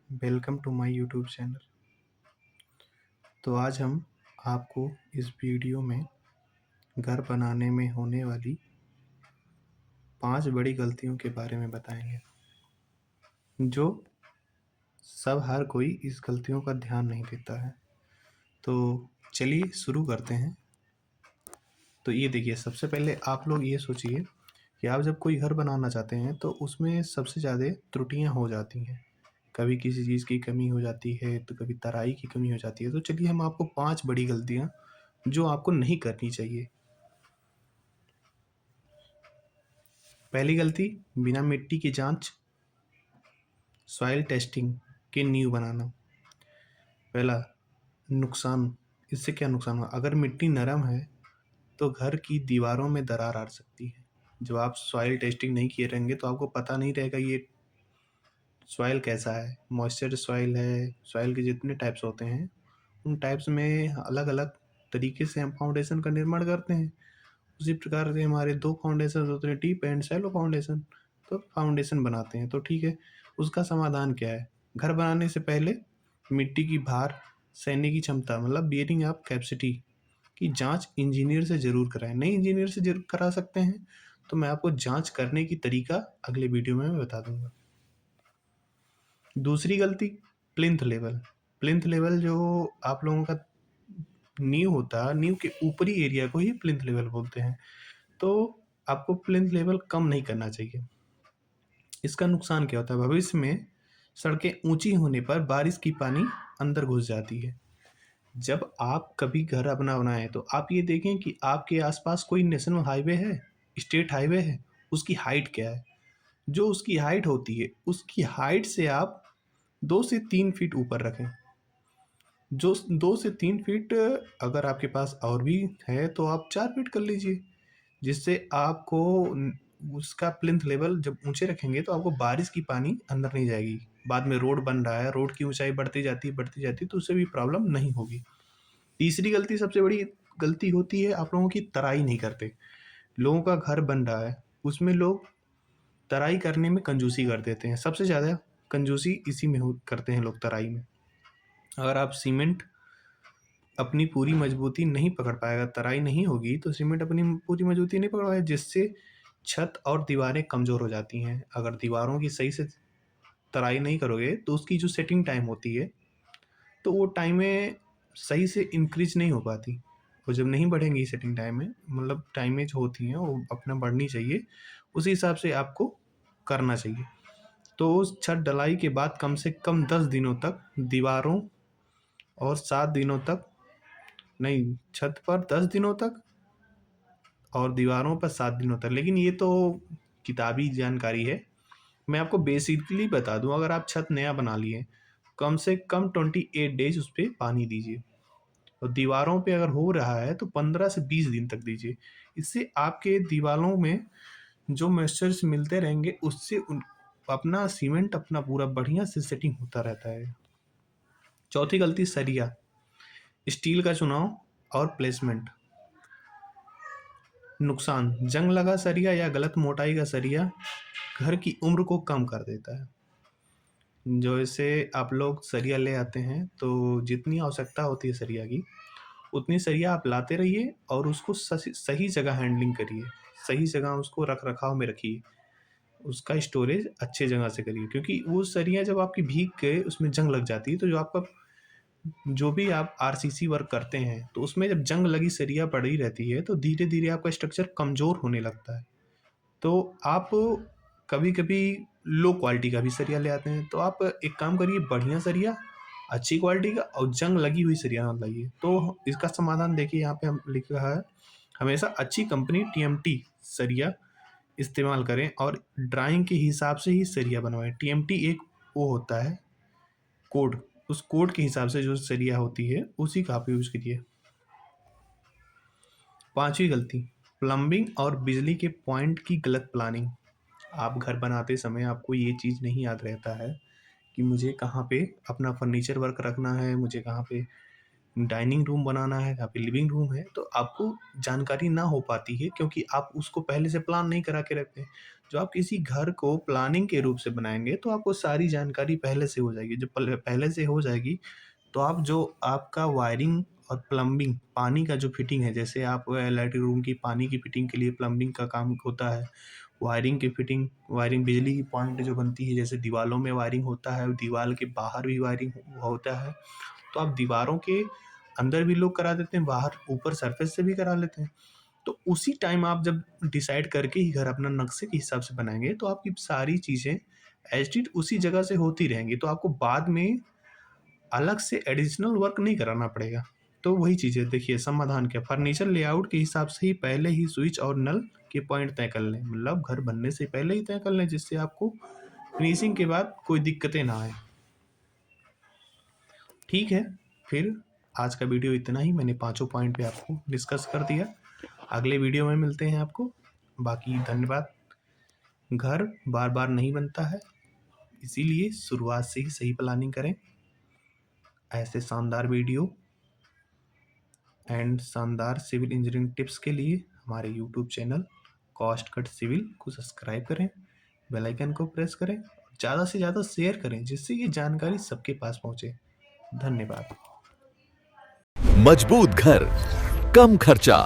Welcome to my YouTube channel. तो आज हम आपको इस वीडियो में घर बनाने में होने वाली 5 बड़ी गलतियों के बारे में बताएंगे, जो हर कोई इस गलतियों का ध्यान नहीं देता है। तो चलिए शुरू करते हैं। तो ये देखिए, सबसे पहले आप लोग ये सोचिए कि आप जब कोई घर बनाना चाहते हैं तो उसमें सबसे ज़्यादा त्रुटियां हो जाती हैं। कभी किसी चीज़ की कमी हो जाती है, तो कभी तराई की कमी हो जाती है। तो चलिए हम आपको 5 बड़ी गलतियां जो आपको नहीं करनी चाहिए। पहली गलती, बिना मिट्टी की जांच सॉइल टेस्टिंग की नींव बनाना। पहला नुकसान, इससे क्या नुकसान हुआ? अगर मिट्टी नरम है तो घर की दीवारों में दरार आ सकती है। जब आप सॉइल टेस्टिंग नहीं किए रहेंगे तो आपको पता नहीं रहेगा ये सॉइल कैसा है। मॉइस्चर सॉइल है, सॉइल के जितने टाइप्स होते हैं उन टाइप्स में अलग अलग तरीके से हम फाउंडेशन का निर्माण करते हैं। उसी प्रकार से हमारे 2 फाउंडेशन होते हैं, डीप एंड शैलो फाउंडेशन। तो फाउंडेशन बनाते हैं, तो ठीक है। उसका समाधान क्या है? घर बनाने से पहले मिट्टी की भार सहने की क्षमता, मतलब बियरिंग ऑफ कैपेसिटी की जांच इंजीनियर से जरूर कराएं। नहीं इंजीनियर से जरूर करा सकते हैं, तो मैं आपको जांच करने की तरीका अगले वीडियो में मैं बता दूंगा। दूसरी गलती, प्लिंथ लेवल। प्लिंथ लेवल जो आप लोगों का नींव होता है, नींव के ऊपरी एरिया को ही प्लिंथ लेवल बोलते हैं। तो आपको प्लिंथ लेवल कम नहीं करना चाहिए। इसका नुकसान क्या होता है? भविष्य में सड़कें ऊंची होने पर बारिश की पानी अंदर घुस जाती है। जब आप कभी घर अपना बनाएं तो आप ये देखें कि आपके आसपास कोई नेशनल हाईवे है, स्टेट हाईवे है, उसकी हाइट क्या है। जो उसकी हाइट होती है, उसकी हाइट से आप 2 से 3 फीट ऊपर रखें। जो 2 से 3 फीट, अगर आपके पास और भी है तो आप 4 फीट कर लीजिए, जिससे आपको उसका प्लिंथ लेवल जब ऊंचे रखेंगे तो आपको बारिश की पानी अंदर नहीं जाएगी। बाद में रोड बन रहा है, रोड की ऊंचाई बढ़ती जाती है, तो उससे भी प्रॉब्लम नहीं होगी। तीसरी गलती, सबसे बड़ी गलती होती है, आप लोगों की तराई नहीं करते। लोगों का घर बन रहा है, उसमें लोग तराई करने में कंजूसी कर देते हैं। सबसे ज़्यादा कंजूसी इसी में करते हैं लोग, तराई में। अगर आप सीमेंट अपनी पूरी मजबूती नहीं पकड़ पाएगा, तराई नहीं होगी तो सीमेंट अपनी पूरी मजबूती नहीं पकड़ पाएगा, जिससे छत और दीवारें कमज़ोर हो जाती हैं। अगर दीवारों की सही से तराई नहीं करोगे तो उसकी जो सेटिंग टाइम होती है, तो वो टाइमें सही से इंक्रीज नहीं हो पाती। और जब नहीं बढ़ेंगी सेटिंग टाइम में, मतलब टाइमें जो होती हैं वो अपना बढ़नी चाहिए, उसी हिसाब से आपको करना चाहिए। तो उस छत डलाई के बाद कम से कम 10 दिनों तक दीवारों, और 7 दिनों तक, नहीं, छत पर 10 दिनों तक और दीवारों पर 7 दिनों तक। लेकिन ये तो किताबी जानकारी है, मैं आपको बेसिकली बता दूं। अगर आप छत नया बना लिए, कम से कम 28 डेज उस पर पानी दीजिए, और दीवारों पे अगर हो रहा है तो 15 से 20 दिन तक दीजिए। इससे आपके दीवारों में जो मॉइस्चर्स मिलते रहेंगे, उससे अपना सीमेंट अपना पूरा बढ़िया से सेटिंग होता रहता है। चौथी गलती, सरिया, स्टील का चुनाव और प्लेसमेंट। नुकसान, जंग लगा सरिया या गलत मोटाई का सरिया घर की उम्र को कम कर देता है। जो ऐसे आप लोग सरिया ले आते हैं, तो जितनी आवश्यकता होती है सरिया की, उतनी सरिया आप लाते रहिए और उसको सही जगह हैंडलिंग करिए। सही जगह उसको रख रखाव में रखिए, उसका स्टोरेज अच्छे जगह से करिए। क्योंकि वो सरिया जब आपकी भीग के उसमें जंग लग जाती है, तो जो भी आप आरसीसी वर्क करते हैं, तो उसमें जब जंग लगी सरिया पड़ी रहती है तो धीरे धीरे आपका स्ट्रक्चर कमज़ोर होने लगता है। तो आप कभी कभी लो क्वालिटी का भी सरिया ले आते हैं, तो आप एक काम करिए, बढ़िया सरिया, अच्छी क्वालिटी का और जंग लगी हुई सरिया मत लाइए। तो इसका समाधान देखिए, यहाँ पे हम लिख रहा है, हमेशा अच्छी कंपनी टीएमटी सरिया इस्तेमाल करें और ड्राइंग के हिसाब से ही सरिया बनवाएं। टीएमटी एक वो होता है कोड, उस कोड के हिसाब से जो सरिया होती है उसी का आप यूज करिए। पांचवी गलती, प्लम्बिंग और बिजली के पॉइंट की गलत प्लानिंग। आप घर बनाते समय आपको ये चीज़ नहीं याद रहता है कि मुझे कहाँ पे अपना फर्नीचर वर्क रखना है, मुझे कहाँ पे डाइनिंग रूम बनाना है, यहाँ पे लिविंग रूम है, तो आपको जानकारी ना हो पाती है क्योंकि आप उसको पहले से प्लान नहीं करा के रखते हैं। जो आप किसी घर को प्लानिंग के रूप से बनाएँगे, तो आपको सारी जानकारी पहले से हो जाएगी। जब पहले से हो जाएगी, तो आप जो आपका वायरिंग और प्लम्बिंग, पानी का जो फिटिंग है, जैसे आप लैट्रिन रूम की पानी की फिटिंग के लिए प्लम्बिंग का काम होता है, वायरिंग की फिटिंग, वायरिंग बिजली की पॉइंट जो बनती है, जैसे दीवालों में वायरिंग होता है, दीवार के बाहर भी वायरिंग होता है, तो आप दीवारों के अंदर भी लोग करा देते हैं, बाहर ऊपर सरफेस से भी करा लेते हैं। तो उसी टाइम आप जब डिसाइड करके ही घर अपना नक्शे के हिसाब से बनाएँगे, तो आपकी सारी चीज़ें एज़ इट इज़ उसी जगह से होती रहेंगी, तो आपको बाद में अलग से एडिशनल वर्क नहीं कराना पड़ेगा। तो वही चीज़ है, देखिए समाधान क्या, फर्नीचर लेआउट के हिसाब से ही पहले ही स्विच और नल के पॉइंट तय कर लें, मतलब घर बनने से पहले ही तय कर लें, जिससे आपको फिनिशिंग के बाद कोई दिक्कतें ना आए। ठीक है, फिर आज का वीडियो इतना ही, मैंने पाँचों पॉइंट पे आपको डिस्कस कर दिया। अगले वीडियो में मिलते हैं आपको। बाकी धन्यवाद। घर बार बार नहीं बनता है, इसीलिए शुरुआत से ही सही प्लानिंग करें। ऐसे शानदार वीडियो एंड शानदार सिविल इंजीनियरिंग टिप्स के लिए हमारे YouTube channel cost cut civil को सब्सक्राइब करें, बेल आइकन को प्रेस करें, ज़्यादा से ज़्यादा शेयर करें, जिससे ये जानकारी सबके पास पहुंचे। धन्यवाद। मजबूत घर, कम खर्चा,